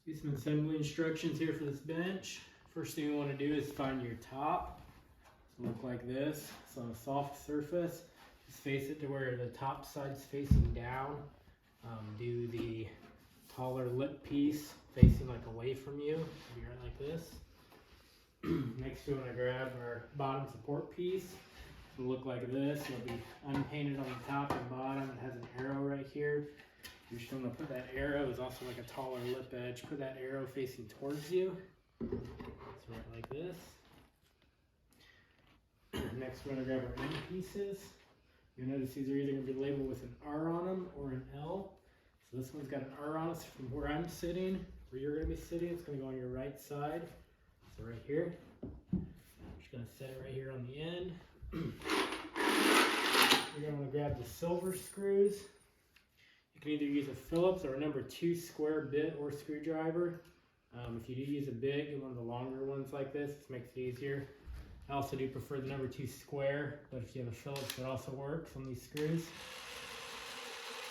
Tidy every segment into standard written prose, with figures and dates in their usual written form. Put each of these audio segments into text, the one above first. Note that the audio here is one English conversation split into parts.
Do some assembly instructions here for this bench. First thing you want to do is find your top. It's going to look like this. It's on a soft surface. Just face it to where the top side's facing down. Do the taller lip piece facing like away from you. Be right like this. Next we want to grab our bottom support piece. It'll look like this. It'll be unpainted on the top and bottom. It has an arrow right here. You're just going to put that arrow, is also like a taller lip edge. Put that arrow facing towards you. So right like this. Next we're going to grab our end pieces. You'll notice these are either going to be labeled with an R on them or an L. So this one's got an R on it. So from where I'm sitting, where you're going to be sitting, it's going to go on your right side. So right here. I'm just going to set it right here on the end. You're going to want to grab the silver screws. You can either use a Phillips or a number 2 square bit or screwdriver. If you do use a big, one of the longer ones like this makes it easier. I also do prefer the number 2 square, but if you have a Phillips, it also works on these screws.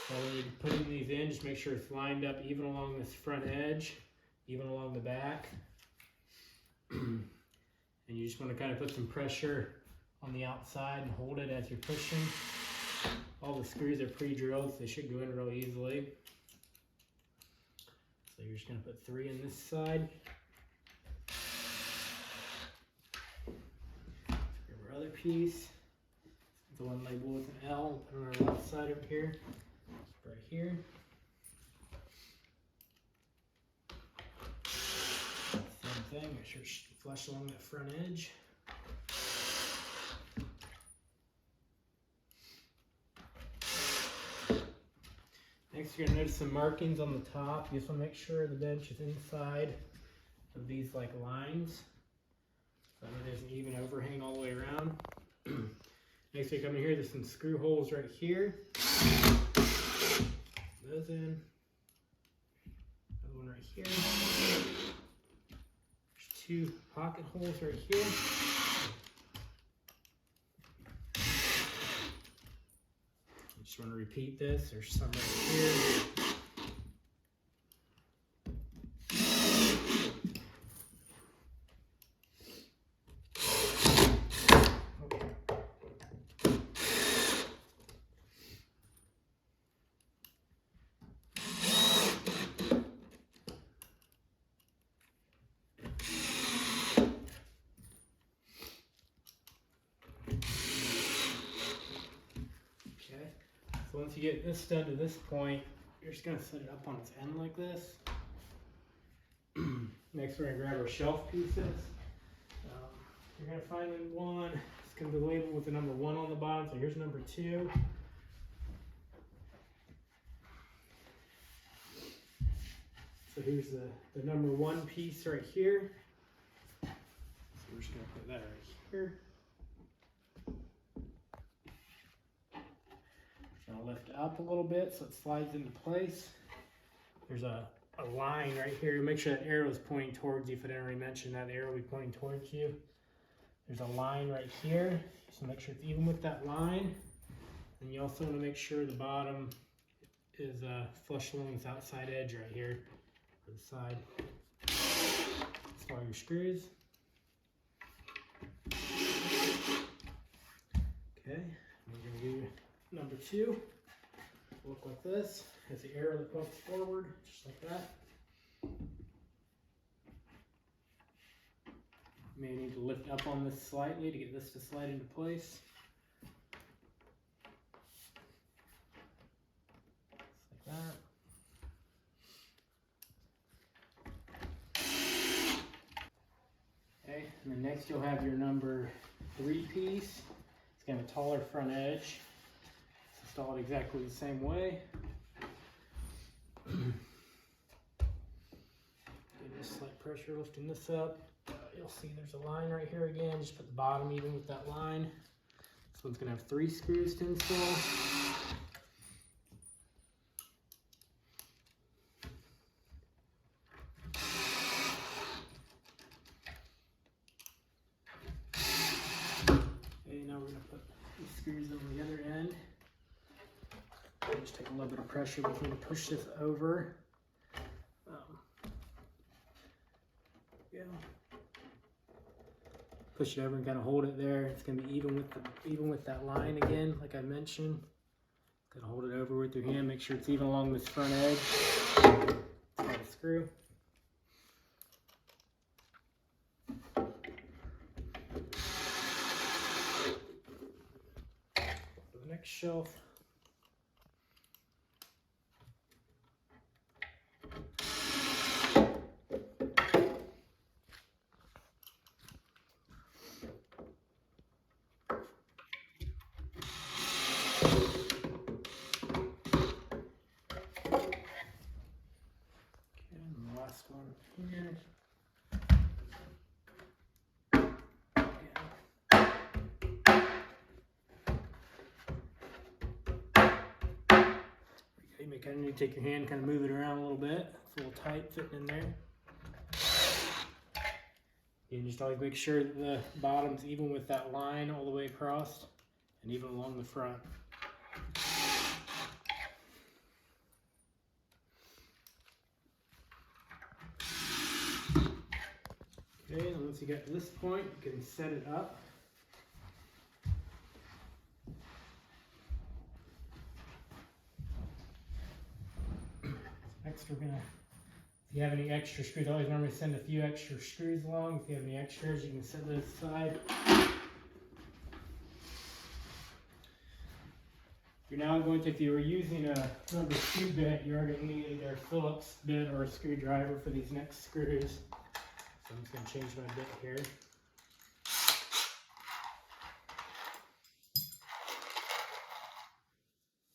So when you're putting these in, just make sure it's lined up even along this front edge, even along the back. And you just want to kind of put some pressure on the outside and hold it as you're pushing. All the screws are pre-drilled, so they should go in real easily. So you're just going to put 3 in this side. Grab our other piece. The one labeled with an L. Put it on our left side up here. Right here. Same thing. Make sure it's flush along that front edge. Next, you're going to notice some markings on the top. You just want to make sure the bench is inside of these like lines. So there's an even overhang all the way around. Next, you come in here, there's some screw holes right here. Those in. Another one right here. There's 2 pocket holes right here. Just want to repeat this. There's some right here. So once you get this done to this point, you're just going to set it up on its end like this. Next, we're going to grab our shelf pieces. You're going to find one. It's going to be labeled with the number 1 on the bottom. So here's number 2. So here's the number 1 piece right here. So we're just going to put that right here. I'll lift it up a little bit so it slides into place. There's a line right here. Make sure that arrow is pointing towards you. If I didn't already mention that, the arrow will be pointing towards you. There's a line right here, so make sure it's even with that line. And you also want to make sure the bottom is flush along this outside edge right here, or the side. That's all your screws. Okay, we're going to do number 2. Look like this. Has the arrow that points forward, just like that. You may need to lift up on this slightly to get this to slide into place. Just like that. Okay, and then next you'll have your number 3 piece. It's going to have a taller front edge. Install it exactly the same way. Just slight pressure lifting this up. You'll see there's a line right here again. Just put the bottom even with that line. This one's going to have 3 screws to install. Okay, now we're going to put the screws on the other end. Just take a little bit of pressure before we push this over. we go. Push it over and kind of hold it there. It's gonna be even with that line again, like I mentioned. Gotta hold it over with your hand. Make sure it's even along this front edge. That's a screw. For the next shelf. One here. You may kind of need to take your hand, kind of move it around a little bit. It's a little tight fitting in there. And just always make sure that the bottom's even with that line all the way across and even along the front. Okay, and once you get to this point, you can set it up. Next, we're gonna, if you have any extra screws, I always normally send a few extra screws along. If you have any extras, you can set those aside. You're now going to, if you were using a number 2 bit, you're going to need either a Phillips bit or a screwdriver for these next screws. So I'm just going to change my bit here.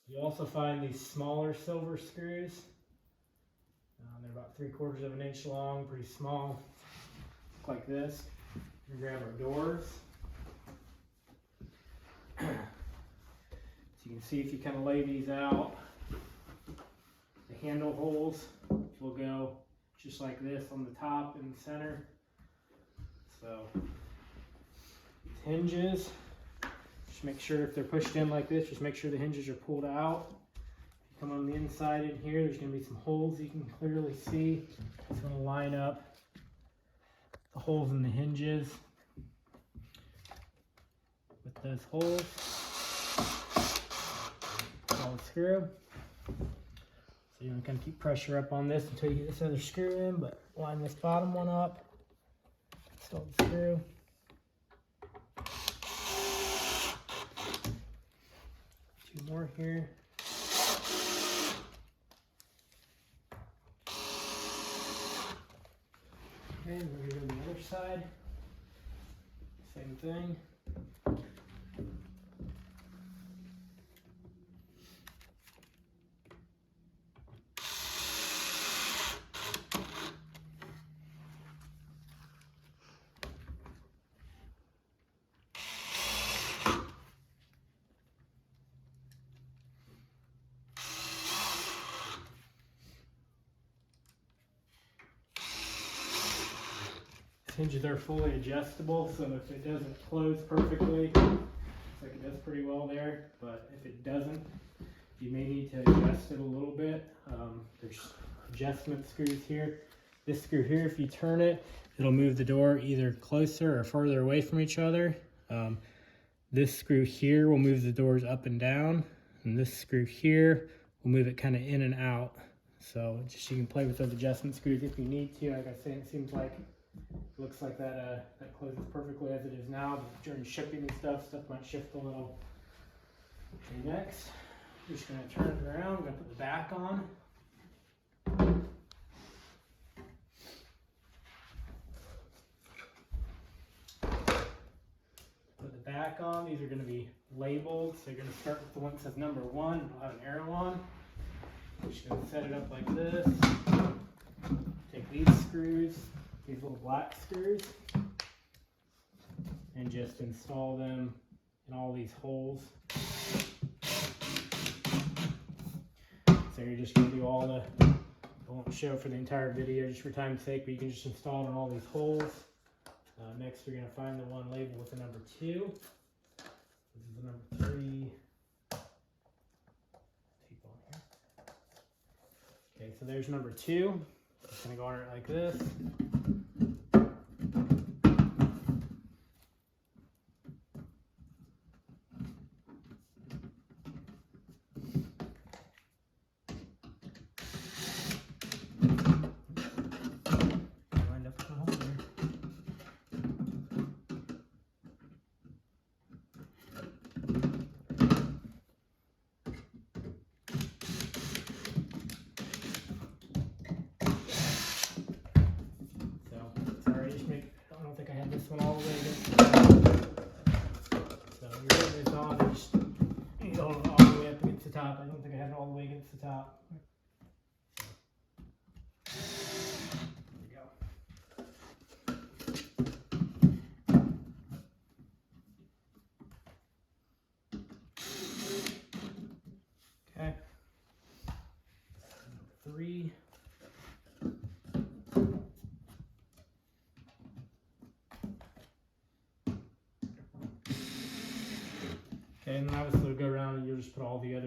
You also find these smaller silver screws. They're about 3/4 of an inch long, pretty small. Look like this. We grab our doors. So you can see if you kind of lay these out, the handle holes will go just like this on the top and the center. So these hinges, just make sure if they're pushed in like this, just make sure the hinges are pulled out. If you come on the inside in here, there's going to be some holes you can clearly see. It's going to line up the holes in the hinges with those holes. All the screw. So you're going to kind of keep pressure up on this until you get this other screw in, but line this bottom one up. Install the screw. Two more here. Okay, and we're going to go to the other side. Same thing. Hinges are fully adjustable, so if it doesn't close perfectly, looks like it does pretty well there, but if it doesn't, you may need to adjust it a little bit. There's adjustment screws here. This screw here, if you turn it, it'll move the door either closer or further away from each other. This screw here will move the doors up and down, and this screw here will move it kind of in and out. So just you can play with those adjustment screws if you need to. Like I say, it seems like looks like that closes perfectly as it is now, but during shipping and stuff might shift a little. Okay, next, we're just going to turn it around. We're going to put the back on. Put the back on. These are going to be labeled, so you're going to start with the one that says number 1. It'll have an arrow on. We're just going to set it up like this. Take these screws, these little black screws, and just install them in all these holes. So you're just going to do all the, I won't show for the entire video just for time's sake, but you can just install it in all these holes. Next you're going to find the one labeled with the number 2. This is the number 3. Okay, so there's number 2. Just going to go on it like this.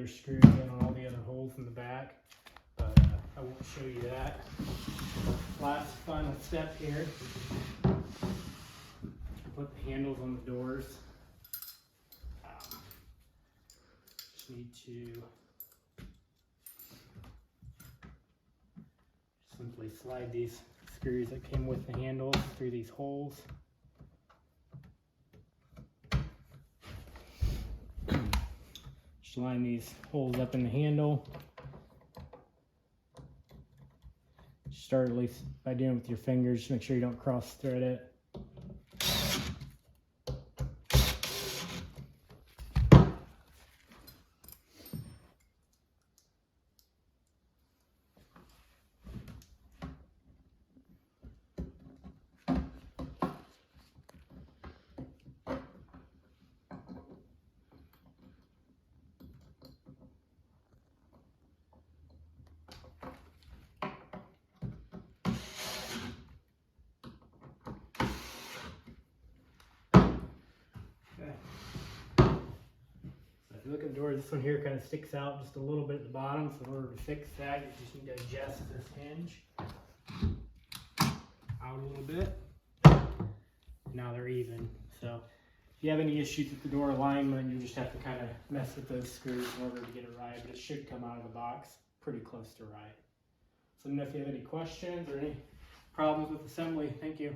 other screws in on all the other holes in the back, but I won't show you that. Last final step here, put the handles on the doors. Just need to simply slide these screws that came with the handles through these holes. Just line these holes up in the handle. Start at least by doing it with your fingers. Just make sure you don't cross thread it. If you look at the door, this one here kind of sticks out just a little bit at the bottom, so in order to fix that, you just need to adjust this hinge out a little bit. Now they're even. So if you have any issues with the door alignment, you just have to kind of mess with those screws in order to get it right, but it should come out of the box pretty close to right. So let me know if you have any questions or any problems with assembly. Thank you.